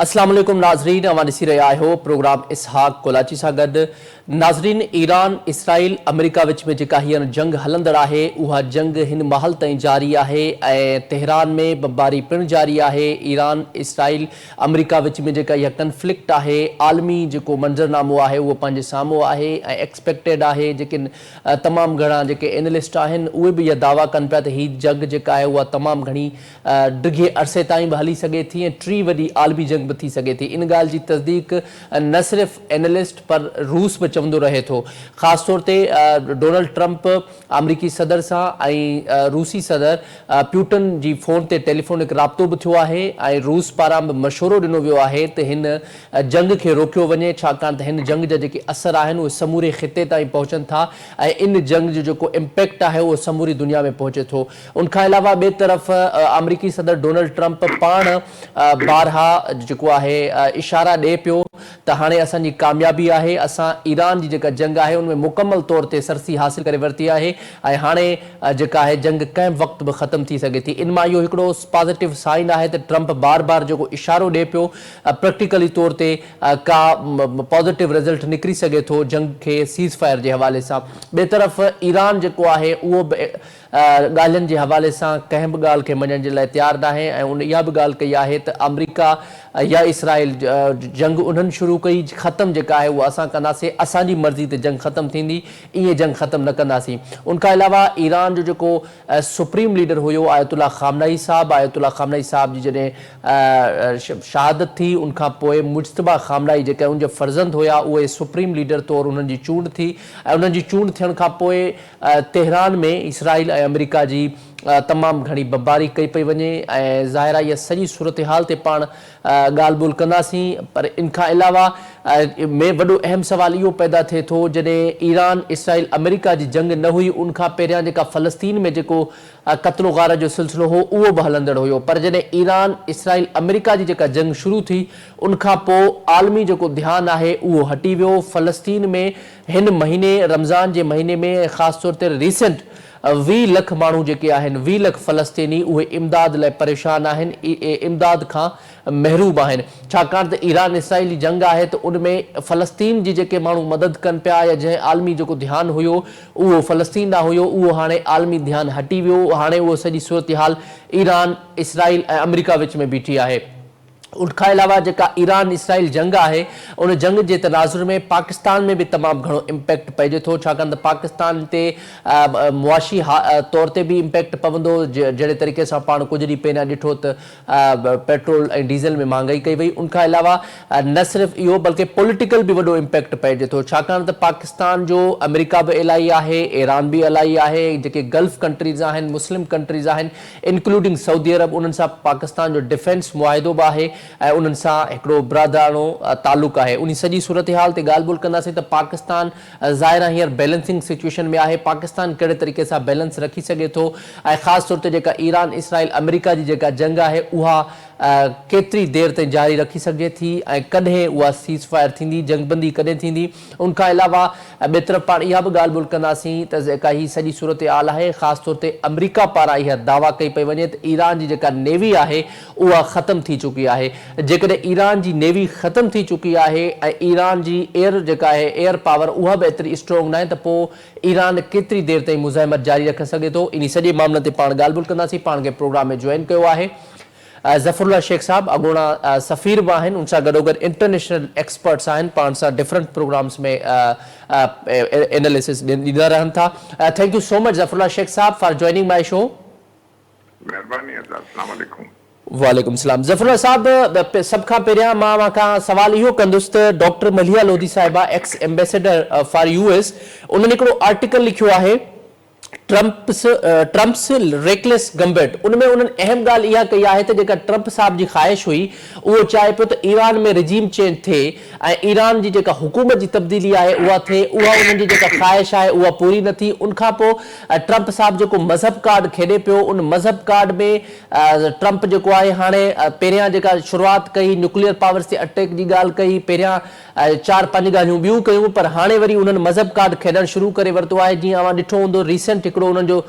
अस्सलाम वालेकुम नाज़रीन, अवां ॾिसी रहिया आहियो प्रोग्राम इसहाक कोलाची सां गॾु। नाज़रीन, ईरान इसराइल अमेरिका विच में जेका हींअर जंग हलंदड़ आहे उहा जंग हिन महल ताईं जारी आहे ऐं तेहरान में बमबारी पिणु जारी आहे। ईरान इसराइल अमेरिका विच में जेका इहा कंफ्लिक्ट आहे, आलमी जेको मंज़रनामो आहे उहो पंहिंजे साम्हूं आहे ऐं एक्सपेक्टेड आहे। जेके तमामु घणा जेके एनालिस्ट आहिनि उहे बि इहा दावा कनि पिया त हीअ जंग जेका आहे उहा तमामु घणी डिघे अरसे ताईं बि हली सघे थी ऐं टी वॾी आलमी जंग बि थी सघे थी। इन ॻाल्हि जी तस्दीक न सिर्फ़ एनालिस्ट पर रूस बि चवंदो रहे थो। ख़ासि तौर ते डोनाल्ड ट्रंप अमरीकी सदर सां ऐं रूसी सदर प्यूटन जी फ़ोन ते टेलीफोनिक राब्तो बि थियो आहे ऐं रूस पारां बि मशवरो ॾिनो वियो आहे त हिन जंग खे रोकियो वञे, छाकाणि त हिन जंग जा जेके असर आहिनि उहे समूरे ख़िते ताईं पहुचनि था ऐं इन जंग जो जेको इम्पैक्ट आहे उहो समूरी दुनिया में पहुचे थो। उनखां अलावा ॿिए तरफ़ अमरीकी सदर डोनाल्ड ट्रंप पाण बारहा जेको आहे इशारा ॾिए पियो त हाणे असांजी कामयाबी आहे, असां ईरान जी जेका जंग आहे उनमें मुकमल तौर ते सरसी हासिल करे वरिती आहे ऐं हाणे जेका आहे जंग कंहिं वक़्तु बि ख़तमु थी सघे थी। इन मां इहो हिकिड़ो पॉज़िटिव साइन आहे त ट्रंप बार बार जेको इशारो ॾिए पियो प्रैक्टिकली तौर ते का पॉज़िटिव रिज़ल्ट निकिरी सघे थो जंग खे सीज़ फायर जे हवाले सां। ॿिए तरफ़ ईरान जेको आहे उहो बि ॻाल्हियुनि जे हवाले सां कंहिं बि ॻाल्हि खे मञण जे लाइ तयारु न आहे ऐं उन इहा बि ॻाल्हि कई आहे त अमरीका या इसराइल जंग उन्हनि शुरू कई, ख़तमु जेका आहे उहा असां कंदासीं, असांजी मर्ज़ी ते जंग ख़तमु थींदी, ईअं जंग ख़तमु न कंदासीं। उनखां अलावा ईरान जो जेको सुप्रीम लीडर हुयो आयतुल्ला ख़ामनई साहब जी जॾहिं शहादत थी उनखां पोइ मुज्तबा ख़ामनई जेका उनजा फर्ज़ंद हुया उहे सुप्रीम लीडर तौरु उन्हनि जी चूंड थी ऐं उन्हनि जी चूंड थियण खां पोइ तेहरान में इसराइल ऐं अमेरिका जी तमामु घणी बमबारी कई पई वञे ऐं ज़ाहिर आहे इहा सॼी सूरत हाल ते पाण ॻाल्हि ॿोल कंदासीं। पर इन खां अलावा में वॾो अहम सुवाल इहो पैदा थिए थो जॾहिं ईरान इसराइल अमेरिका जी जंग न हुई उनखां पहिरियां जेका फ़लस्तीन में जेको क़त्लो गार जो सिलसिलो हो उहो बि हलंदड़ हुयो, पर जॾहिं ईरान इसराइल अमेरिका जी जेका जंग शुरू थी उनखां पोइ आलमी जेको ध्यानु आहे उहो हटी वियो। फ़लस्तीन में हिन महीने रमज़ान जे महीने में ख़ासि तौर ते रिसेंट 20 लख माण्हू जेके आहिनि, 20 लख फ़लस्तीनी उहे इमदाद लाइ परेशान आहिनि, इमदाद खां महरूम आहिनि, छाकाणि त ईरान इसराइल जी जंग आहे त उनमें फ़लस्तीन जी जेके माण्हू मदद कनि पिया या जंहिं आलमी जेको ध्यानु हुयो उहो फ़लस्तीन ॾांहुं हुयो उहो हाणे आलमी ध्यानु हटी वियो। हाणे उहो सॼी सूरत हाल ईरान इसराइल ऐं अमेरिका विच में बीठी आहे। उनखां अलावा जेका ईरान इसराइल जंग आहे उन जंग जे तनाज़ुर में पाकिस्तान में बि तमामु घणो इम्पैक्ट पइजे थो, छाकाणि त पाकिस्तान ते मुआशी तौर ते बि इम्पैक्ट पवंदो। जहिड़े तरीक़े सां पाण कुझु ॾींहं पहिरियां ॾिठो त पेट्रोल ऐं डीज़ल में महांगाई कई वई। उनखां अलावा न सिर्फ़ु इहो बल्कि पॉलिटिकल बि वॾो इम्पैक्ट पइजे थो, छाकाणि त पाकिस्तान जो अमेरिका बि इलाही आहे, ईरान बि इलाही आहे, जेके गल्फ कंट्रीज़ आहिनि, मुस्लिम कंट्रीज़ आहिनि इंक्लूडिंग सऊदी अरब, उन्हनि सां पाकिस्तान जो डिफेंस मुआहिदो बि आहे ऐं उन्हनि सां हिकिड़ो बिरादराणो तालुक़ आहे। उन सॼी सूरत हाल ते ॻाल्हि ॿोल कंदासीं त पाकिस्तान ज़ाहिर आहे हींअर बैलेंसिंग सिचुएशन में आहे, पाकिस्तान कहिड़े तरीक़े सां बैलेंस रखी सघे थो ऐं ख़ासि तौर ते जेका ईरान इसराइल अमेरिका जी जेका जंग आहे उहा केतिरी देरि ताईं जारी रखी सघे थी ऐं कॾहिं उहा सीज़ फायर थींदी, जंगबंदी कॾहिं थींदी। उनखां अलावा ॿिए तरफ़ पाण इहा बि ॻाल्हि ॿोल कंदासीं त जेका हीअ सॼी सूरत हाल आहे ख़ासि तौर ते अमेरिका पारां इहा दावा कई पई वञे त ईरान जी जेका नेवी आहे उहा ख़तमु थी चुकी आहे। जेकॾहिं ईरान जी नेवी ख़तमु थी चुकी आहे ऐं ईरान जी एयर जेका आहे एयर पावर उहा बि एतिरी स्ट्रॉन्ग न आहे त पोइ ईरान केतिरी देरि ताईं मुज़ाहिमत जारी रखे सघे थो, इन सॼे मामले ते पाण ॻाल्हि ॿोल कंदासीं। पाण खे प्रोग्राम में जॉइन कयो आहे ज़फ़रुल्ला शेख साहब, अॻोणा सफ़ीर बि आहिनि, उन सां गॾोगॾु इंटरनेशनल एक्सपर्ट्स आहिनि, पाण सां डिफरेंट प्रोग्राम्स में एनालिसिस ॾींदा रहनि था। Thank you so much Zafarullah Sheikh साहब फॉर जॉइनिंग माय शो। महिरबानी, अस्सलाम वालेकुम। वालेकुम सलाम। ज़फ़रुल्ला साहब, सभ खां पहिरियां मां खां सवाल इहो कंदुसि त डॉक्टर मलिहा लोधी साहिबा एक्स एम्बेसडर फॉर यूएस उन्हनि हिकिड़ो आर्टिकल लिखियो आहे ट्रम्प्स रेकलेस गम्बेट, उनमें उन्हनि अहम ॻाल्हि इहा कई आहे त जेका ट्रम्प साहब जी ख़्वाहिश हुई उहो चाहे पियो त ईरान में रिजीम चेंज थिए ऐं ईरान जी जेका हुकूमत जी तब्दीली आहे उहा थिए, उहा उन्हनि जी जेका ख़्वाहिश आहे उहा पूरी न थी। उनखां पोइ ट्रम्प साहब जेको मज़हब कार्ड खेॾे पियो, उन मज़हब कार्ड में ट्रम्प जेको आहे हाणे पहिरियां जेका शुरूआति कई न्यूक्लियर पावर्स ते अटैक जी ॻाल्हि कई, पहिरियां 4-5 ॻाल्हियूं ॿियूं कयूं, पर हाणे वरी उन्हनि मज़हब कार्ड खेॾणु शुरू करे वरितो आहे। जीअं अवां ॾिठो हूंदो रिसेंट हिकिड़ो उन्हनि जो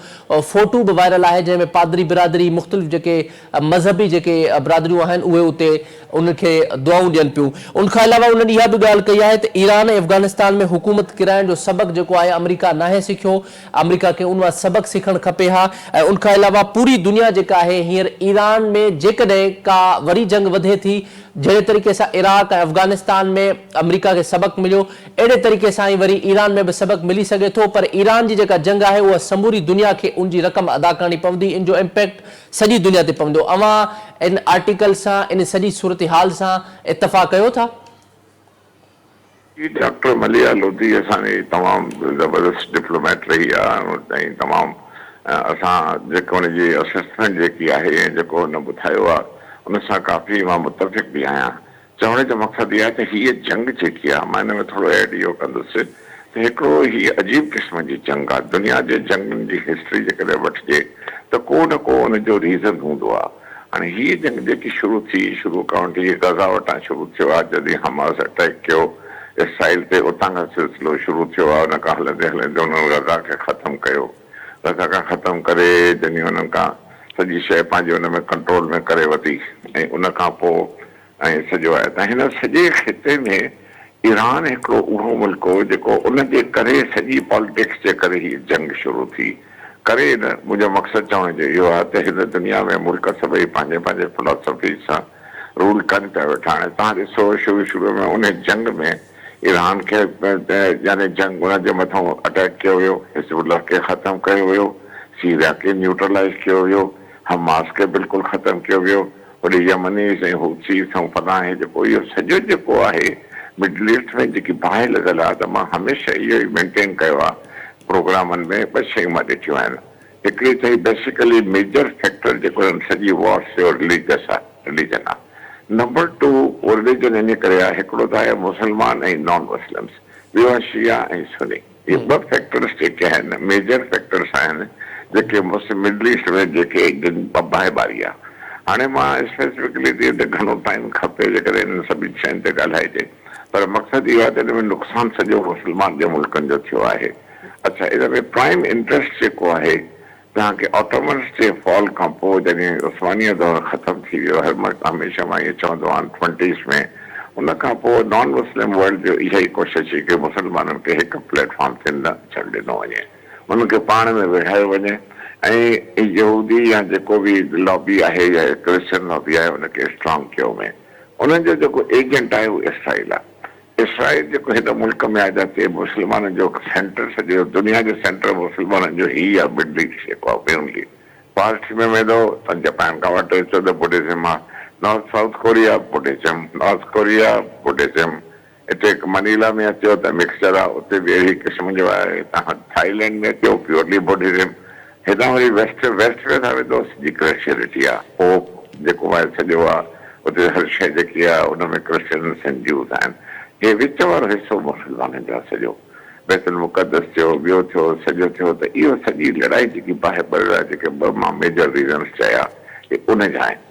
फोटो बि वायरल आहे जंहिंमें पादरी बिरादरी मुख़्तलिफ़ जेके मज़हबी जेके बिरादरियूं आहिनि उहे उते उनखे दुआऊं ॾियनि पियूं। उनखां अलावा उन्हनि इहा बि ॻाल्हि कई आहे त ईरान ऐं अफ़गानिस्तान में हुकूमत किराइण जो सबक़ु जेको आहे अमेरिका नाहे सिखियो, अमेरिका खे उन वटि सबक़ु सिखणु खपे हा। ऐं उनखां अलावा पूरी दुनिया जेका आहे हींअर ईरान में जेकॾहिं का वरी जंग वधे थी जहिड़े तरीक़े सां इराक ऐं अफ़गानिस्तान में अमेरिका खे सबक़ु मिलियो अहिड़े तरीक़े सां ई वरी ईरान में बि सबक़ु मिली सघे थो, पर ईरान जी जेका जंग आहे उहा समूरी दुनिया खे उनजी रक़म अदा करणी पवंदी, इन जो इम्पैक्ट सॼी दुनिया ते पवंदो। अवां इन आर्टिकल सां इन सॼी सूरत हाल सां इतफ़ाक़ कयो था? डॉक्टर मलिया लोधी असांजी तमामु ज़बरदस्त डिप्लोमेट रही आहे ऐं तमामु असां जेको हुनजी असेसमेंट जेकी आहे ऐं जेको हुन ॿुधायो आहे उन सां काफ़ी मां मुतफ़िक़ बि आहियां। चवण जो मक़सदु इहा आहे त हीअ जंग जेकी आहे मां हिन में थोरो एड इहो कंदुसि त हिकिड़ो हीअ अजीब क़िस्म जी जंग आहे। दुनिया जे जंगनि जी हिस्ट्री जेकॾहिं वठिजे त को न को हुनजो रीज़न हूंदो आहे। हाणे हीअ जंग जेकी शुरू थी, शुरू खां वठी गज़ा वटां शुरू थियो आहे, जॾहिं हमास अटैक कयो इसराइल ते, उतां खां सिलसिलो शुरू थियो आहे। हुन खां हलंदे हलंदे हुननि गज़ा खे ख़तमु कयो, गज़ा खां ख़तमु करे जॾहिं हुननि खां सॼी शइ पंहिंजे हुन में कंट्रोल में करे वरिती ऐं उन खां पोइ ऐं सॼो आहे त हिन सॼे ख़िते में ईरान हिकिड़ो उहो मुल्क हो जेको उनजे करे सॼी पॉलिटिक्स जे करे हीअ जंग शुरू थी करे। न मुंहिंजो मक़सदु चवण जो इहो आहे त हिन दुनिया में मुल्क सभई पंहिंजे पंहिंजे फिलोसफी सां रूल कनि पिया वेठा। हाणे तव्हां ॾिसो शुरू में उन जंग में ईरान खे यानी जंग उनजे मथां अटैक कयो वियो, हिज़्बुल्लाह खे ख़तमु कयो वियो, सीरिया खे न्यूट्रलाइज़ कयो वियो, हमास खे बिल्कुलु ख़तमु कयो वियो, वरी यमनीस ऐं हूथीस ऐं फलाह जेको इहो सॼो जेको आहे मिडल ईस्ट में जेकी बाहि लॻल आहे त मां हमेशह इहो ई मेंटेन कयो आहे प्रोग्रामनि में। ॿ शयूं मां ॾिठियूं आहिनि। हिकिड़ी त बेसिकली मेजर फैक्टर जेको सॼी वॉर्स जो रिलीजियस आहे, रिलीजन आहे। नंबर 2 रिलीजन इन करे आहे, हिकिड़ो त आहे मुस्लमान ऐं नॉन मुस्लिम्स, ॿियो आहे शिया ऐं सुनी। इहे ॿ फैक्टर्स जेके आहिनि मेजर फैक्टर्स आहिनि जेके मिडल ईस्ट में जेके बाहिबारी आहे। हाणे मां स्पेसिफिकली त घणो टाइम खपे जेकॾहिं हिननि सभिनी शयुनि ते ॻाल्हाइजे, पर मक़सदु इहो आहे त हिन में नुक़सानु सॼो मुस्लमान जे मुल्कनि जो थियो आहे। अच्छा, हिन में प्राइम इंट्रस्ट जेको आहे तव्हांखे ऑटोमन्स जे फॉल खां पोइ जॾहिं उस्मानिया दौर ख़तमु थी वियो, हमेशह मां इहो चवंदो आहियां 20s में, उन खां पोइ नॉन मुस्लिम वर्ल्ड जो इहा ई कोशिशि हुई की मुस्लमाननि खे हिकु प्लेटफॉर्म ते न छॾ ॾिनो वञे, उनखे पाण में विढ़ायो वञे ऐं यहूदी या जेको बि लॉबी आहे या क्रिश्चन लॉबी आहे उनखे स्ट्रॉन्ग कयो वञे। उन्हनि जो जेको एजेंट आहे उहो इसराइल आहे। इसराइल जेको हिन मुल्क में आहे जाते मुस्लमाननि जो सेंटर, सॼो दुनिया जो सेंटर मुस्लमाननि जो ही आहे मिडल ईस्ट जेको आहे मेनली। पार्ट में वेंदो त जापान खां वठी अचो त बुद्धिज़्म आहे, north south Korea Buddhism, north Korea Buddhism, हिते मनीला में अचो त मिक्सचर आहे, उते बि अहिड़ी क़िस्म जो आहे। तव्हां थाईलैंड में अचो प्योरली बुद्धिज़्म, हितां वरी वेस्ट में था वेंदो सॼी क्रिश्चियनिटी आहे। पोप जेको आहे सॼो आहे उते हर शइ जेकी आहे उन में क्रिश्चियन्स ऐं ज्यूस आहिनि। हे विच वारो हिसो मुस्लमाननि जो आहे सॼो, बैतुल मुक़द्दस थियो, ॿियो थियो, सॼो थियो। त इहो सॼी लड़ाई जेकी बाहिबारी आहे जेके ॿ मां मेजर रीज़न्स चया हे उन जा आहिनि।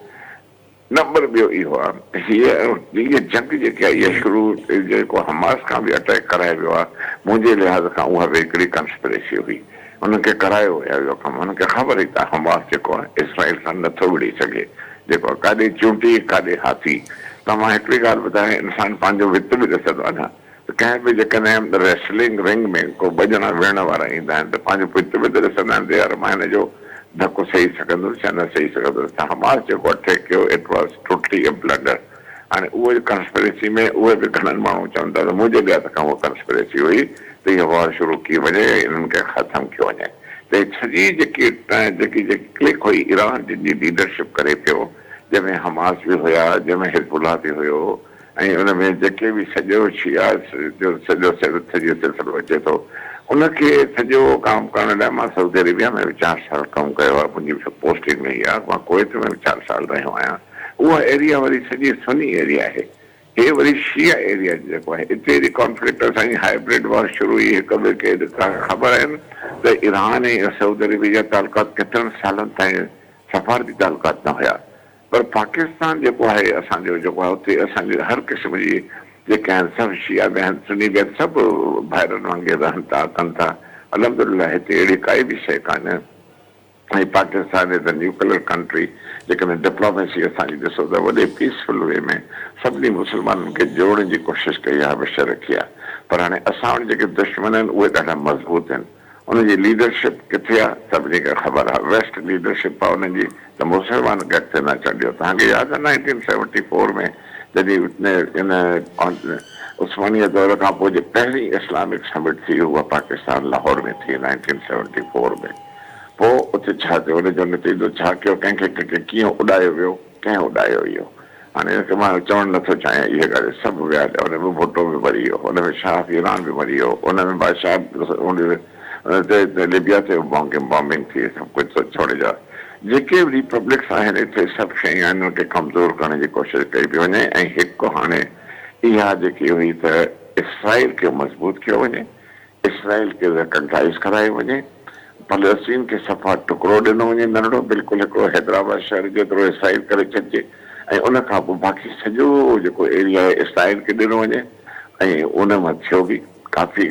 नंबर ॿियो इहो आहे हीअ जंग जेकी आहे इहा शुरू जेको हमास खां बि अटैक करायो वियो आहे, मुंहिंजे लिहाज़ खां उहा बि हिकिड़ी कंस्पिरेसी हुई। उनखे करायो वियो कमु, उनखे ख़बर हुई त हमास जेको आहे इसराइल सां नथो विड़ी सघे, जेको आहे काॾे चूंटी काॾे हाथी। त मां हिकिड़ी ॻाल्हि ॿुधायां, इंसानु पंहिंजो वित बि ॾिसंदो आहे न, त कंहिं बि जेकॾहिं रेसलिंग रिंग में को ॿ ॼणा विहण वारा ईंदा आहिनि त पंहिंजो वित बि ॾिसंदा आहिनि त यार मां हिन जो धकु सही सघंदुसि या न सही सघंदुसि। त हमास जेको अटैक कयो it was totally A blunder. हाणे उहे कंस्पिरेसी में उहे बि घणनि माण्हू चवनि था त मुंहिंजे लिहाज़ खां उहा कंस्पिरेसी हुई त इहा वॉर शुरू कई वञे, इन्हनि खे ख़तमु कयो वञे। त सॼी जेकी क्लिक हुई ईरान जी लीडरशिप करे पियो, जंहिंमें हमास बि हुया, जंहिंमें हिज़्बुल्लाह बि हुयो ऐं उन में जेके बि सॼो शिया जो सॼो सिलसिलो अचे थो, उनखे सॼो कमु करण लाइ मां सऊदी अरेबिया में बि 4 साल कमु कयो आहे। मुंहिंजी पोस्टिंग में ई आहे, मां कुवैत में बि 4 साल रहियो आहियां। उहा एरिया वरी सॼी सुनी एरिया आहे, हे वरी शिया एरिया जेको आहे, हिते हेॾी कॉन्फ्लिक्ट असांजी हाइब्रिड वॉर शुरू हुई हिक ॿिए खे। तव्हांखे ख़बर आहिनि त ईरान ऐं सऊदी अरेबिया जा तालुकात केतिरनि सालनि ताईं सफ़ारती तालुकात न हुया, पर पाकिस्तान जेको आहे असांजो जेको आहे उते असांजे हर क़िस्म जी जेके आहिनि सभु शिया बि आहिनि, सुनी बि आहिनि, सभु भाइरनि वांगुरु रहनि था, कनि था। अल्हम्दुलिल्लाह हिते अहिड़ी काई बि शइ कान्हे। ऐं Pakistan is the nuclear country. जेकॾहिं डिप्लोमेसी असांजी ॾिसो त वॾे पीसफुल वे में सभिनी मुस्लमाननि खे जोड़ण जी कोशिशि कई आहे, हमेशह रखी आहे। पर हाणे असां वटि जेके दुश्मन आहिनि उहे ॾाढा मज़बूत आहिनि। उनजी लीडरशिप किथे आहे सभिनी खे ख़बर आहे। वेस्ट लीडरशिप आहे उनजी, त मुस्लमान खे अॻिते न छॾियो। तव्हांखे यादि आहे 1974 में जॾहिं इन उस्मानिया दौर खां पोइ जे पहिरीं इस्लामिक समिट थी उहा पाकिस्तान लाहौर में थी 1974 में। पोइ उते छा थियो, उनजो नतीजो छा कयो, कंहिंखे कीअं उॾायो वियो, कंहिं उॾायो इहो। हाणे मां चवणु नथो चाहियां, इहे ॻाल्हि सभु विया, हुन में भुट्टो बि मरी वियो, हुन में शाह ईरान बि मरी वियो, हुन में बादशाह लिबिया ते बॉम्बिंग थी, सभु कुझु छोड़े जा। जेके बि रिपब्लिक्स आहिनि हिते सभु शयूं आहिनि उनखे कमज़ोर करण जी कोशिशि कई पई वञे। ऐं हिकु हाणे इहा जेकी हुई त इसराइल खे मज़बूत कयो वञे, इसराइल खे रिकग्नाइज़ करायो वञे, फलस्तीन खे सफ़ा टुकड़ो ॾिनो वञे नंढड़ो, बिल्कुलु हिकिड़ो हैदराबाद शहर जेतिरो इसराइल करे छॾिजे। ऐं उन खां पोइ बाक़ी सॼो जेको एरिया आहे इसराइल खे ॾिनो वञे। ऐं उन मां थियो बि काफ़ी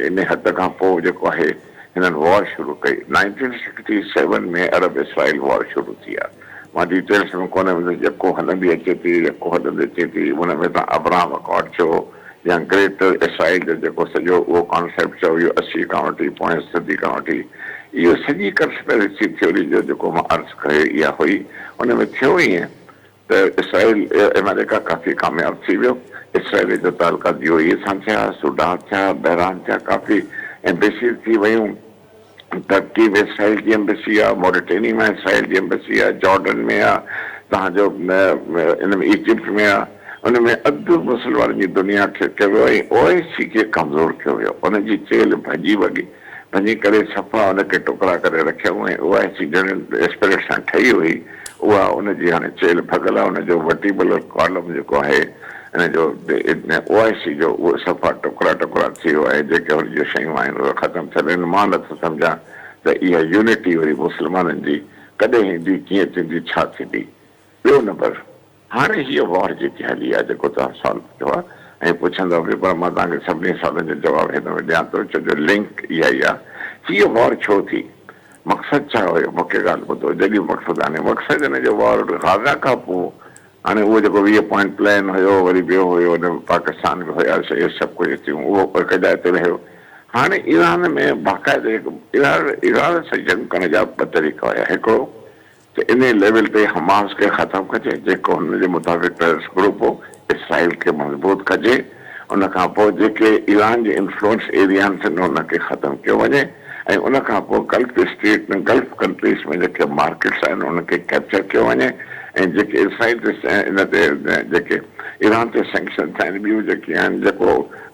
इन हद खां पोइ जेको आहे हिननि वॉर शुरू कई। 1967 में अरब इसराइल वॉर शुरू थी आहे। मां डिटेल्स में कोन वेंदुसि, जेको हलंदी अचे थी, जेको हलंदी अचे थी, उन में तव्हां अब्राहम अकॉर्ड चयो या ग्रेटर इसराइल जो जेको सॼो उहो कॉन्सेप्ट चयो, इहो 80 खां वठी पोएं सदी खां वठी इहो सॼी कंस्पिरेसी थ्योरी जो जेको मां अर्ज़ु कयो इहा हुई। उन में थियो ईअं त इसराइल अमेरिका काफ़ी कामयाबु थी वियो। इसराइल जो ताल्लुकात यूएई सां थिया, सूडान थिया, बहरान थिया, काफ़ी एम्बेसीज थी वियूं। टर्की में इसराइल जी एम्बेसी आहे, मोरिटेनिया में इसराइल जी एम्बेसी आहे, जॉर्डन में आहे, तव्हांजो इन में इजिप्ट में आहे। उन में अधु मुसलमाननि जी दुनिया खे कयो वियो ऐं ओएसी खे कमज़ोर कयो वियो। उनजी चेल भॼी करे सफ़ा उनखे टुकड़ा करे रखियऊं। ऐं ओएसी ॼण स्पिरिट सां ठही हुई, उहा उनजी हाणे चेल भॻल आहे। उनजो वर्टिबल कॉलम जेको आहे इन जो ओएसी जो उहो सफ़ा टुकड़ा थी वियो आहे। जेके हुन जूं शयूं आहिनि उहे ख़तमु थियल आहिनि। मां नथो सम्झां त इहा यूनिटी वरी मुस्लमाननि जी कॾहिं ईंदी, कीअं थींदी, छा थींदी। ॿियो नंबर, हाणे हीअ वॉर जेकी हली आहे, जेको तव्हां सॉल्व कयो आहे ऐं पुछंदव बि, पर मां तव्हांखे सभिनी सवालनि जो जवाबु हिन में ॾियां थो। छो जो लिंक इहा ई आहे, हीअ वॉर छो थी, मक़सदु छा हुयो। मूंखे ॻाल्हि ॿुधो, जॾहिं मक़सदु हाणे मक़सदु हिन जो वॉर गाज़ा खां पोइ हाणे उहो जेको 20 पॉइंट प्लान हुयो, वरी ॿियो हुयो, हुन पाकिस्तान में हुयासीं, इहे सभु कुझु थियूं, उहो कजाए ते रहियो। हाणे ईरान में बाक़ाइदे ईरान सां जंग करण जा ॿ तरीक़ा हुया। हिकिड़ो त इन लेवल ते हमास खे ख़तमु कजे, जेको हुनजे मुताबिक़ टेररिस्ट ग्रुप हो, इसराइल खे मज़बूत कजे। उन खां पोइ जेके ईरान जे इंफ्लुएंस एरियानि आहिनि उनखे ख़तमु कयो वञे। ऐं उन खां पोइ गल्फ स्टेट में, गल्फ कंट्रीज़ में जेके मार्केट्स आहिनि उनखे कैप्चर कयो वञे। ऐं जेके इसराइल ते इन ते जेके ईरान ते सैंक्शन्स आहिनि, ॿियूं जेके आहिनि, जेको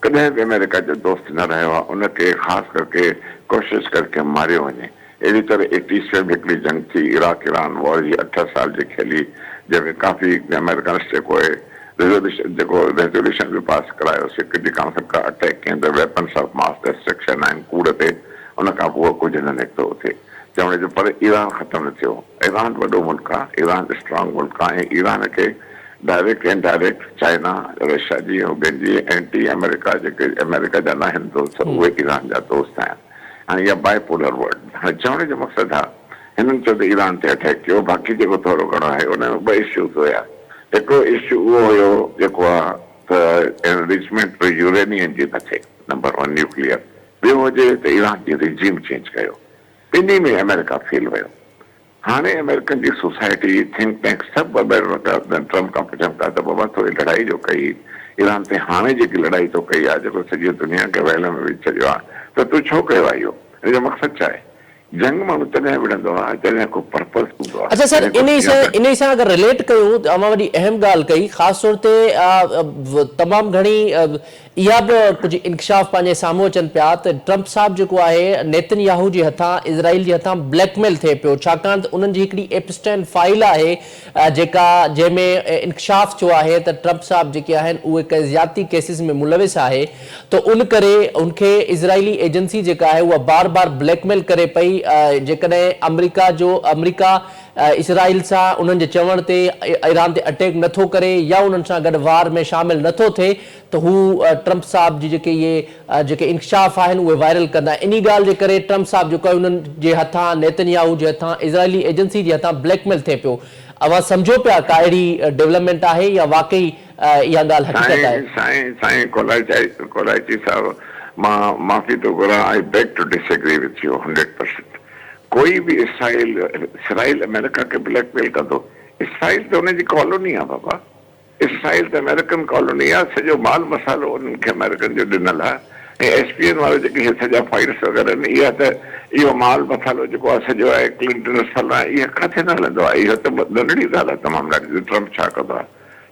कॾहिं बि अमेरिका जो दोस्त न रहियो आहे, उनखे ख़ासि करके कोशिशि करके मारियो वञे। अहिड़ी तरह 87 में हिकिड़ी जंग थी, इराक ईरान वॉर जी 8 साल जी खेली, जंहिंमें काफ़ी अमेरिकन्स जेको आहे रेजोल्यूशन बि पास करायो, सिक्योरिटी काउंसिल खां अटैक कयनि त वेपन्स ऑफ मास डिस्ट्रक्शन आहिनि कूड़ ते। उन खां पोइ कुझु न निकितो उते चवण जो, पर ईरान ख़तमु न थियो। ईरान वॾो मुल्क आहे, ईरान स्ट्रांग मुल्क आहे। ऐं ईरान खे डायरेक्ट इनडायरेक्ट चाइना, रशिया जी ऐं ॿियनि जी एंटी अमेरिका जेके अमेरिका जा न आहिनि दोस्त, उहे ईरान जा दोस्त आहिनि। हाणे इहा बाइपोलर वर्ल्ड। हाणे चवण जो मक़सदु आहे, हिननि चयो त ईरान ते अटैक कयो, बाक़ी जेको थोरो घणो आहे उन में 2 इश्यूज़ हुया। हिकिड़ो इश्यू उहो हुयो जेको आहे त एनरिचमेंट यूरेनियम जी न थिए, नंबर 1 न्यूक्लियर। ॿियो हुजे त ईरान जी रिजीम चेंज कयो। ॿिन्ही में अमेरिका फेल वियो। हाणे अमेरिकन जी सोसाइटी, थिंक टैंक सभु ट्रम्प खां पुछनि था त बाबा थोरी लड़ाई जो कई ईरान ते। हाणे जेकी लड़ाई तो कई आहे, जेको सॼी दुनिया खे वेल में विझी छॾियो आहे, त तूं छो कयो आहे इहो? हिन जो मक़सदु छा आहे? जंग माण्हू तॾहिं विढ़ंदो आहे जॾहिं को पर्पस हूंदो आहे। अच्छा सर, इन सां अगर रिलेट कयूं त मां वॾी अहम ॻाल्हि कई, ख़ासि तौर ते तमामु घणी इहा बि कुझु इंकशाफ पंहिंजे साम्हूं अचनि पिया त ट्रम्प साहब जेको आहे नेतन्याहू जे हथां, इज़राइल जे हथां ब्लैकमेल थिए पियो, छाकाणि त उन्हनि जी हिकिड़ी एप्स्टाइन फाइल आहे जंहिंमें इंकशाफ थियो आहे त ट्रम्प साहब जेके आहिनि उहे कंहिं ज़्यादती केसिस में मुलविस आहे। त उन करे उनखे इज़राइली एजेंसी जेका आहे उहा बार बार ब्लैकमेल करे पई। जेकॾहिं अमेरिका इसराइल सां उन्हनि जे चवण ते ईरान ते अटैक नथो करे या उन्हनि सां गॾु वार में शामिल नथो थिए त हू ट्रंप साहब जी जेके इहे जेके इंकशाफ आहिनि उहे वायरल कंदा। इन ॻाल्हि जे करे ट्रंप साहब जेको आहे उन्हनि जे हथां नेतन्याहू जे हथां इज़राइली एजेंसी जे हथां ब्लैकमेल थिए पियो। अवां सम्झो पिया का अहिड़ी डेवलपमेंट आहे या वाकई इहा ॻाल्हि हक़ीक़त आहे? साईं कोलाची साहब, मां माफ़ी थो घुरां, I beg two disagree with U 100%। कोई भी इसराइल अमेरिका के ब्लैकमेल कंदो? इसराइल तो उनजी कॉलोनी आहे बाबा। इसराइल तो अमेरिकन कॉलोनी आहे। सॼो माल मसालो उन्हनि खे अमेरिकन जो ॾिनल आहे। ऐं एसपीएन वारो जेके इहे सॼा फाइल्स वग़ैरह आहिनि, इहा त इहो माल मसालो जेको आहे सॼो आहे क्लिंटन स्थल आहे। इहा किथे न हलंदो आहे। इहो त नंढड़ी ॻाल्हि आहे तमामु ॾाढी। ट्रंप छा कंदो आहे?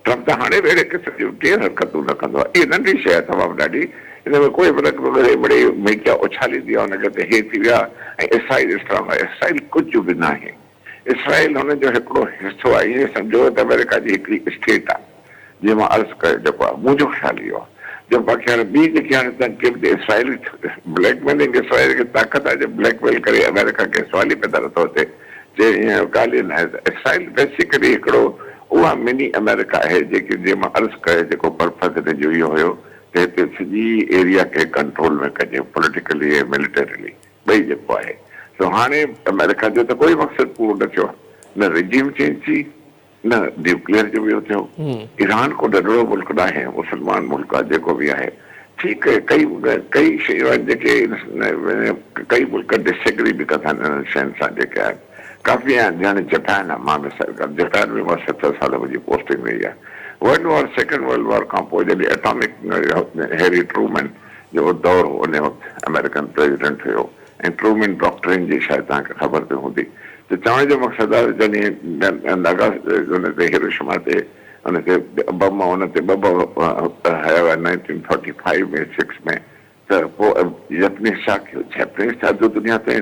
ट्रंप त हाणे वेड़े क़िस्म जूं केरु हरकतूं न कंदो आहे। इहा नंढी शइ आहे तमामु ॾाढी। हिन में कोई फ़र्क़ु बड़े मीडिया उछालींदी आहे हुनखे त हे थी विया ऐं इसराइल स्ट्रांग आहे। इसराइल कुझु बि न आहे। इसराइल हुनजो हिकिड़ो हिसो आहे। ईअं सम्झो त अमेरिका जी हिकिड़ी स्टेट आहे। जीअं मां अर्ज़ु कयो जेको आहे मुंहिंजो ख़्यालु इहो आहे। जो बाक़ी हाणे ॿी जेकी हाणे तनक़ीद इसराइल ब्लैकमेलिंग, इसराइल खे ताक़त आहे जो ब्लैकमेल करे अमेरिका खे सवाल ई पैदा नथो थिए। जे ईअं ॻाल्हि न आहे। इसराइल बेसिकली हिकिड़ो उहा मिनी अमेरिका आहे जेकी जीअं मां अर्ज़ु कयो जेको पर्पज़ हिन जो इहो हुयो त हिते सॼी एरिया खे कंट्रोल में कजे, पॉलिटिकली ऐं मिलिटरीली ॿई जेको आहे। त हाणे अमेरिका जो त कोई मक़सदु पूरो न थियो, न रिजीम चेंज थी, न न्यूक्लियर जो ॿियो थियो। ईरान को नंढिड़ो मुल्क न आहे, मुस्लमान मुल्क आहे जेको बि आहे। ठीकु आहे, कई शयूं आहिनि जेके कई मुल्क डिसएग्री बि कंदा आहिनि इन्हनि शयुनि सां जेके आहिनि। काफ़ी आहिनि। हाणे जापान आहे, मां मिसाल कर जापान में मां 70 साल मुंहिंजी पोस्टिंग रही आहे। सेकेंड वर्ल्ड वॉर खां पोइ जॾहिं एटॉमिक हैरी ट्रूमैन जो दौरु हो, उन वक़्तु अमेरिकन प्रेसिडेंट हुयो ऐं ट्रूमैन डॉक्ट्रिन जी शायदि तव्हांखे ख़बर बि हूंदी। त चवण जो मक़सदु आहे जॾहिं नागा हुन ते हिरोशिमा ते हुनखे बम हुन ते ॿ हया हुआ 1945 में 6 में, त पोइ जैपनीज़ छा कयो? जैपनीज़ त दुनिया ते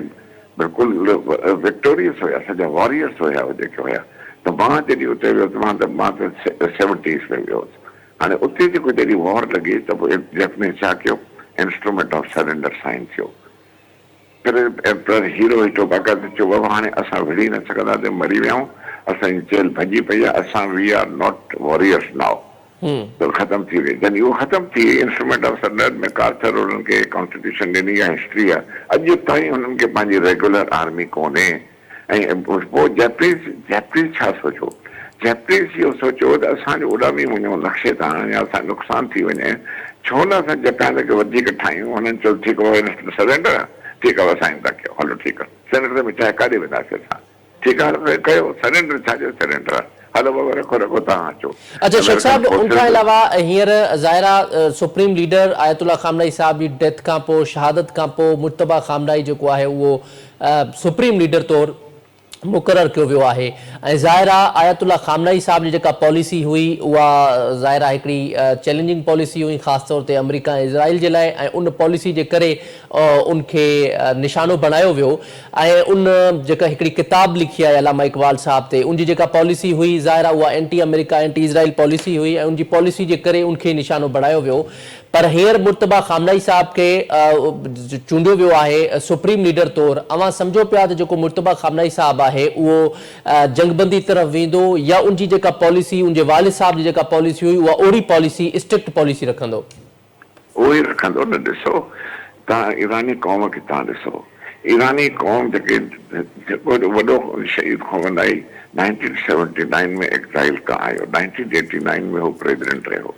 बिल्कुलु विक्टोरियस हुया, सॼा वॉरियर्स हुया जेके हुया। त मां जॾहिं उते वियो त मां त 70s में वियो हुउसि। हाणे उते जेको जॾहिं वॉर लॻी त पोइ जैपनीज़ छा कयो? इंस्ट्रूमेंट ऑफ सरेंडर साइन थियो। फिर एम्परर हिरोहितो बाक़ाइदा चयो बाबा हाणे असां विड़ी न सघंदासीं, मरी वियाऊं, असांजी जेल भॼी पई आहे, असां we are not warriors now. त ख़तमु थी वई। जॾहिं उहो ख़तमु थी इंस्ट्रूमेंट ऑफ सरेंडर में कार्थर उन्हनि खे कॉन्स्टिट्यूशन ॾिनी आहे, हिस्ट्री आहे। अॼु ताईं हुननि खे पंहिंजी रेगुलर आर्मी कोन्हे। ऐं पोइ जैपनीज़ छा सोचियो? जैपनीज़ इहो सोचियो त असांजो उॾामी वञूं नक्शे तां या असांजो नुक़सानु थी वञे, छो न असां जापान खे वधीक ठाहियूं। हुननि चयो ठीकु आहे सरेंडर आहे, ठीकु आहे साइन था कयो, हलो ठीकु आहे। सरेंडर में चाहे काॾे वेंदासीं असां, ठीकु आहे कयो सरेंडर। छाजो सरेंडर आहे? हलो बाबा रखो तव्हां अचो। अच्छा शेख साहब, उनखां अलावा हींअर ज़ाहिरा सुप्रीम लीडर आयतुल्ला खामनाई साहब जी डेथ खां पोइ, शहादत खां पोइ मुज्तबा खामनाई जेको आहे उहो सुप्रीम लीडर तौरु मुक़ररु कयो वियो आहे। ऐं ज़ाहिरा आयतुल्ला खामनाई साहब जी जेका पॉलिसी हुई उहा ज़ाहिरा हिकिड़ी चैलेंजिंग पॉलिसी हुई, ख़ासि तौर ते अमेरिका ऐं इज़राइल जे लाइ। ऐं उन पॉलिसी जे करे उनखे निशानो बणायो वियो। ऐं उन जेका हिकिड़ी किताब लिखी आहे अलामा इक़बाल साहब ते, उनजी जेका पॉलिसी हुई ज़ाहिरा उहा anti America anti Israel policy हुई ऐं उनजी पॉलिसी जे करे उनखे निशानो बणायो वियो। पर हींअर मुज्तबा खामनाई साहब खे चूंडियो वियो आहे सुप्रीम लीडर तौरु। अवां सम्झो पिया त जेको मुज्तबा खामनाई साहब आहे उहो जंगबंदी तरफ़ वेंदो या उनजी जेका पॉलिसी, उनजे वालिद साहब जी जेका पॉलिसी हुई उहा ओड़ी पॉलिसी, स्ट्रिक्ट पॉलिसी रखंदो? उहो ई रखंदो न। ॾिसो तव्हां ईरानी क़ौम खे तव्हां ॾिसो, ईरानी क़ौम जेके जेको वॾो शहीद खोमनाई 1979 में एक्साइल खां आयो, 1989 में हू प्रेसिडेंट रहियो।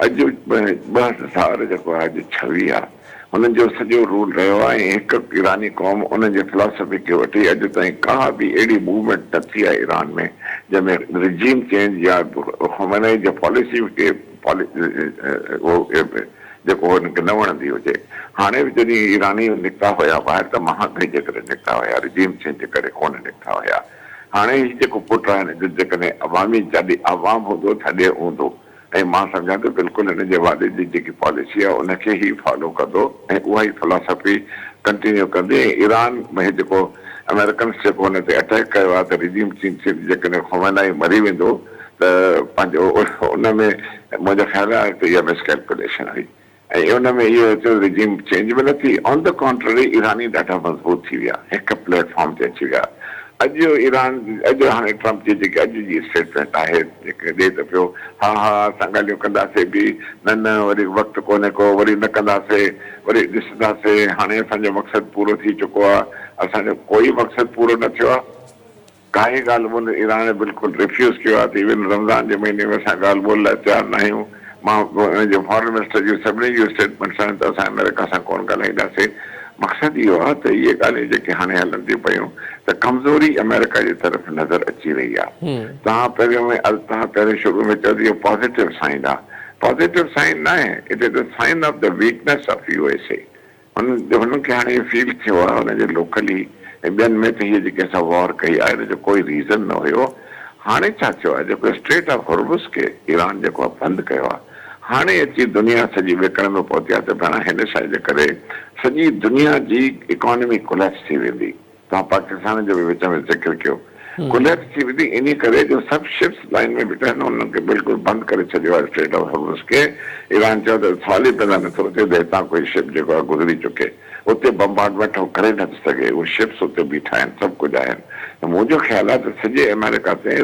अॼु 2000 जेको आहे अॼु 26 आहे, हुननि जो सॼो रूल रहियो आहे। ऐं हिकु ईरानी क़ौम उनजे फिलॉसफी खे वठी अॼु ताईं का बि अहिड़ी मूवमेंट न थी आहे ईरान में जंहिंमें रिजीम चेंज या खोमनाई जो पॉलिसी खे जेको हुनखे न वणंदी हुजे। हाणे बि जॾहिं ईरानी निकिता हुया ॿाहिरि त महांगाई जे करे निकिता हुया, रिजीम चेंज जे करे कोन निकिता हुया। हाणे हीउ जेको पुटु आहे जेकॾहिं अवामी जॾहिं अवाम हूंदो थॾे हूंदो, ऐं मां सम्झां थो बिल्कुलु हिन जे वालिद जी जेकी पॉलिसी आहे उनखे ई फॉलो कंदो ऐं उहा ई फिलॉसफी कंटिन्यू कंदे। ईरान में जेको अमेरिकन्स जेको हुन ते अटैक कयो आहे त रिजीम चेंज जेकॾहिं खोमनाई मरी वेंदो त पंहिंजो उन में मुंहिंजो ख़्यालु आहे त इहा मिसकैलकुलेशन हुई। ऐं उन में इहो थियो रिजीम चेंज बि न थी, ऑन द कॉन्ट्ररी ईरानी ॾाढा मज़बूत थी विया, हिकु प्लेटफॉर्म ते अची विया। अॼु ईरान अॼु हाणे ट्रम्प जी जेकी अॼु जी स्टेटमेंट आहे जेके ॾिए त पियो हा असां ॻाल्हियूं कंदासीं बि न वरी वक़्तु कोन्हे को वरी न कंदासीं वरी ॾिसंदासीं हाणे असांजो मक़सदु पूरो थी चुको आहे असांजो कोई मक़सदु पूरो न थियो आहे काई ॻाल्हि ॿोल ईरान बिल्कुलु रिफ्यूज़ कयो आहे त इवन रमज़ान जे महीने में असां ॻाल्हि ॿोल लाइ तयारु न आहियूं मां हुनजो फॉरेन मिनिस्टर जूं सभिनी जूं स्टेटमेंट्स आहिनि त असां अमेरिका सां कोन ॻाल्हाईंदासीं मक़सदु इहो आहे त इहे ॻाल्हियूं जेके हाणे हलनि थियूं पियूं त कमज़ोरी अमेरिका जी तरफ़ नज़र अची रही आहे तव्हां पहिरियों शुरू में चयो इहो पॉज़िटिव साइन आहे पॉज़िटिव साइन न आहे it is the sign of the weakness of USA हुनखे हाणे फील थियो आहे हुनजे लोकली ऐं ॿियनि में त हीअ जेके असां वॉर कई आहे हिन जो कोई रीज़न न हुयो हाणे छा थियो आहे जेको स्ट्रेट ऑफ हॉर्मुज़ खे ईरान जेको आहे बंदि कयो आहे हाणे अची दुनिया सॼी विकिण में पहुती आहे त भेण हिन शइ जे करे सॼी दुनिया जी इकोनॉमी कोलैप्स थी वेंदी तव्हां पाकिस्तान जो बि विच में ज़िक्र कयो कोलैप्स थी वेंदी इन करे जो सभु शिप्स लाइन में बीठा आहिनि उन्हनि खे बिल्कुलु बंदि करे छॾियो आहे स्ट्रेट ऑफ हॉर्मुज़ खे ईरान चयो त सवाल ई पैदा नथो थिए त हितां कोई शिप जेको आहे गुज़री चुके उते बम्बार्डमेंट उहो करे नथो सघे उहे शिप्स उते बीठा आहिनि सभु कुझु आहिनि त मुंहिंजो ख़्यालु आहे त सॼे अमेरिका ते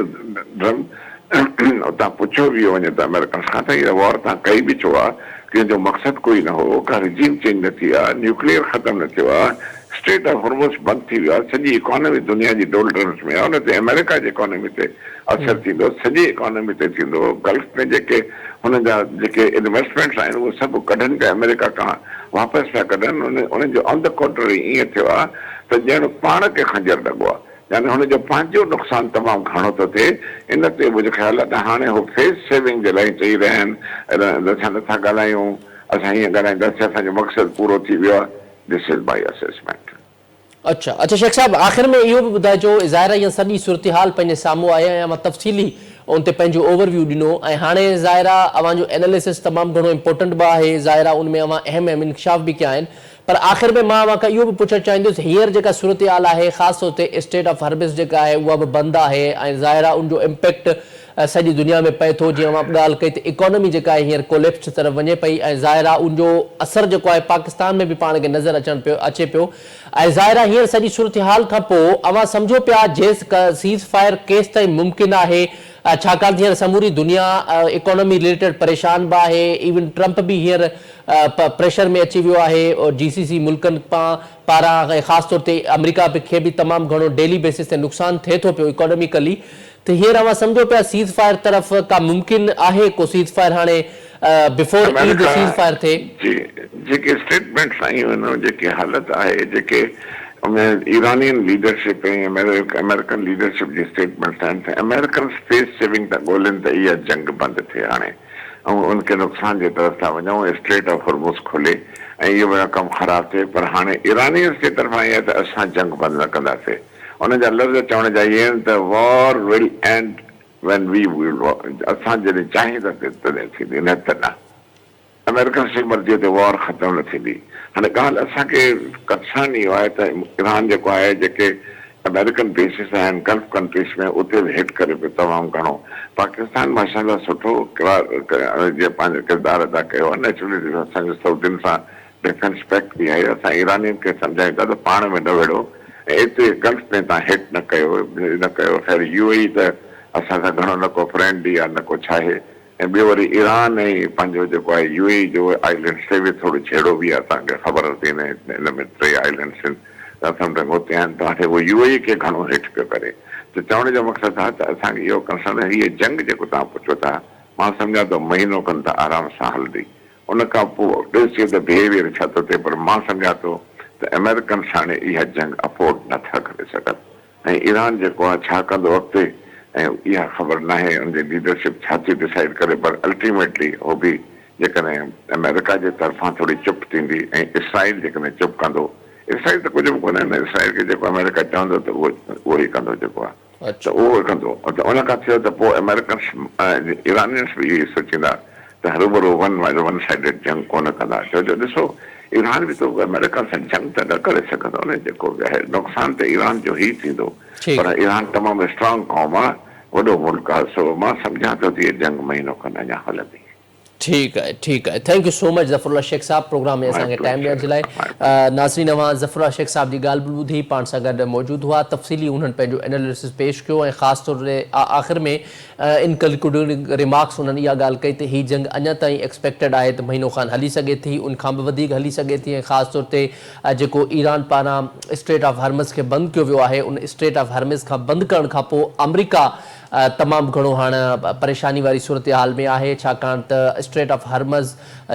ड्रम उतां पुछियो बि वञे त अमेरिकन खां त हीअ वॉर तव्हां कई बि छो आहे कंहिंजो मक़सदु कोई न हो का रिजीम चेंज न थी आहे न्यूक्लियर ख़तमु न थियो आहे स्ट्रेट ऑफ हॉर्मुज़ बंदि थी वियो आहे सॼी इकोनॉमी दुनिया जी डोलड्रम्स में आहे उन ते अमेरिका जी इकोनॉमी ते असरु थींदो सॼी इकोनॉमी ते थींदो गल्फ में जेके हुन जा जेके इन्वेस्टमेंट्स आहिनि उहे सभु कढनि पिया अमेरिका खां वापसि पिया कढनि उनजो ऑन द कॉन्ट्ररी ईअं थियो आहे त ॼण पाण खे खंजर लॻो आहे यानी हुनजो पंहिंजो नुक़सानु तमामु घणो थो थिए इन ते मुंहिंजो ख़्यालु आहे त हाणे हू फेस सेविंग जे लाइ चई रहिया आहिनि असां नथा ॻाल्हायूं असां हीअं ॻाल्हाईंदासीं असांजो मक़सदु पूरो थी वियो आहे दिस इज़ माई असेसमेंट अच्छा शेख साहब आख़िर में इहो बि ॿुधाइजो ज़ाहिर आहे सॼी सूरत हाल पंहिंजे साम्हूं आहे ऐं मां तफ़सीली उन ते पंहिंजो ओवरव्यू ॾिनो ऐं हाणे ज़ाहिर आहे अव्हांजो एनालिसिस तमामु घणो इम्पोर्टेंट बि आहे ज़ाहिर आहे उन में अव्हां अहम इंकशाफ बि कया आहिनि पर आख़िर में मां अव्हां खां इहो बि पुछणु चाहींदुसि हींअर जेका सूरत हाल आहे ख़ासि तौर ते स्टेट ऑफ हॉर्मुज़ जेका आहे उहा बि बंदि आहे ऐं ज़ाहिर आहे उनजो इम्पैक्ट सॼी दुनिया में पए थो जीअं मां ॻाल्हि कई त इकोनॉमी जेका आहे हींअर कोलैप्स तरफ़ वञे पई ऐं ज़ाहिर आहे उनजो असरु जेको आहे पाकिस्तान में बि पाण खे नज़र अचे पियो ऐं ज़ाहिर आहे हींअर सॼी सूरत हाल खां पोइ अव्हां सम्झो पिया जेसि सीज़ फायर केसि ताईं मुमकिन आहे छाकाणि हींअर समूरी दुनिया इकोनॉमी रिलेटेड परेशान बि आहे इवन ट्रम्प बि हींअर प्रेशर में अची वियो आहे GCC मुल्कनि पारां ऐं ख़ासि तौर ते अमेरिका खे बि तमामु घणो डेली बेसिस ते नुक़सानु थिए थो पियो इकोनॉमिकली त हींअर अव्हां सम्झो पिया सीज़ फायर तरफ़ का मुमकिन आहे को सीज़ फायर हाणे बिफोर ईद सीज़ फायर थिए जेके स्टेटमेंट्स आयूं आहिनि जेके हालत आहे जेके ईरानियन लीडरशिप ऐं अमेरिकन लीडरशिप जी स्टेटमेंट्स आहिनि त अमेरिकन स्पेस सेविंग था ॻोल्हनि त इहा जंग बंदि थिए हाणे ऐं उनखे नुक़सान जे तरफ़ था वञूं स्ट्रेट ऑफ हॉर्मुज़ खोले ऐं इहो कमु ख़राबु थिए पर हाणे ईरानियंस जे तरफ़ां इहा त असां जंग बंदि न कंदासीं उन जा लफ़्ज़ चवण जा इहे आहिनि त war will end when we असां जॾहिं चाहींदासीं तॾहिं थींदी न त न अमेरिकन जी मर्ज़ीअ ते वॉर ख़तमु न थींदी हाणे ॻाल्हि असांखे कंसर्न इहो आहे त ईरान जेको आहे जेके अमेरिकन बेसिस आहिनि गल्फ कंट्रीज़ में उते बि हिट करे पियो तमामु घणो पाकिस्तान माशाल्लाह सुठो जीअं पंहिंजो किरदारु अदा कयो आहे नेचुरली असांजो सऊदियुनि सां डिफेंस पैक्ट बि आहे असां ईरानियुनि खे सम्झायूं था त पाण में न विढ़ो ऐं हिते गल्फ में तव्हां हिट न कयो ख़ैर UAE त असां सां घणो न को फ्रेंडली आहे न को छा आहे ऐं ॿियो वरी ईरान ऐं पंहिंजो जेको आहे UAE जो आइलैंड्स ते बि थोरो छेड़ो बि आहे तव्हांखे ख़बर थी हिन में 3 आइलैंड्स आहिनि त सम्झ हुते आहिनि त हाणे उहो UAE खे घणो हिट पियो करे त चवण जो मक़सदु आहे त असांखे इहो कंसर्न आहे हीअ जंग जेको तव्हां पुछो था मां सम्झां थो महीनो खनि त आराम सां हलंदी उन खां पोइ ॾिसियो त बिहेवियर छा थो थिए पर मां सम्झां थो त अमेरिकन हाणे इहा जंग अफोर्ड नथा करे सघनि ऐं ईरान जेको आहे छा कंदो अॻिते ऐं इहा ख़बर न आहे हुनजी लीडरशिप छा थी डिसाइड करे पर अल्टीमेटली उहो बि जेकॾहिं अमेरिका जे तरफ़ां थोरी चुप थींदी ऐं इसराइल जेकॾहिं चुप कंदो इसराइल त कुझु बि कोन्हे न इसराइल खे जेको अमेरिका चवंदो त उहो ई कंदो जेको आहे त उहो कंदो त उन खां थियो त पोइ अमेरिकन ईरानियंस बि इहे सोचींदा त हरूभरू वन साइडेड जंग कोन कंदा छो जो ॾिसो ईरान बि त अमेरिका सां जंग त न करे सघंदो न जेको बि आहे नुक़सानु त ईरान जो ई थींदो पर ईरान तमामु स्ट्रॉन्ग क़ौम आहे वॾो मुल्क आहे सो मां सम्झां थो त इहा जंग महीनो खनि अञा हलंदी ठीक है thank you so much Zafarullah Sheikh साहब प्रोग्राम में असांखे टाइम ॾियण जे लाइ। नाज़रीन अवां ज़फ़रुल्ला शेख साहब जी ॻाल्हि बि ॿुधी, पाण सां गॾु मौजूदु हुआ, तफ़सीली उन्हनि पंहिंजो एनालिसिस पेश कयो ऐं ख़ासि तौर ते आख़िर में इनकन्क्लूडिंग रिमार्क्स उन्हनि इहा ॻाल्हि कई त हीअ जंग अञा ताईं एक्सपेक्टेड आहे त महीनो खनि हली सघे थी, उन खां बि वधीक हली सघे थी ऐं ख़ासि तौर ते जेको ईरान पारां स्ट्रेट ऑफ हॉर्मज़ खे बंदि कयो वियो आहे, उन स्ट्रेट ऑफ हॉर्मज़ खां बंदि करण खां पोइ अमेरिका तमामु घणो हाणे परेशानी वारी सूरत हाल में आहे, छाकाणि त स्ट्रेट ऑफ हॉर्मज़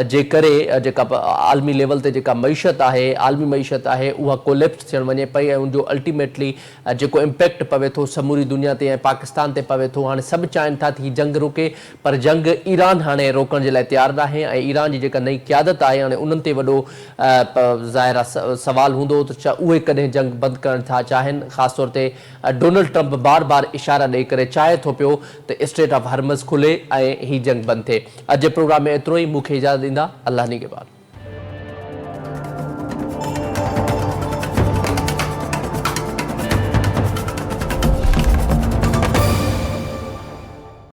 जे करे जेका आलमी लेवल ते जेका मईशत आहे, आलमी मईशत आहे, उहा कोलेप्स थियणु वञे पई ऐं उनजो अल्टीमेटली जेको इम्पैक्ट पवे थो समूरी दुनिया ते ऐं पाकिस्तान ते पवे थो। हाणे सभु चाहिनि था त हीअ जंग रोके, पर जंग ईरान हाणे रोकण जे लाइ तयारु न आहे ऐं ईरान जी जेका नई क़यादत आहे हाणे उन्हनि ते वॾो ज़ाहिर आहे सवाल हूंदो त छा उहे कॾहिं जंग बंदि करणु था चाहिनि। ख़ासि तौर ते डोनाल्ड ट्रंप बार बार इशारा ॾेई करे चाहे थो पियो त स्ट्रेट ऑफ हॉर्मज़ खुले ऐं हीअ जंग बंदि थिए। अॼु जे प्रोग्राम में एतिरो ई, मूंखे इजाज़त ॾींदा, अल्लाह निगहबान।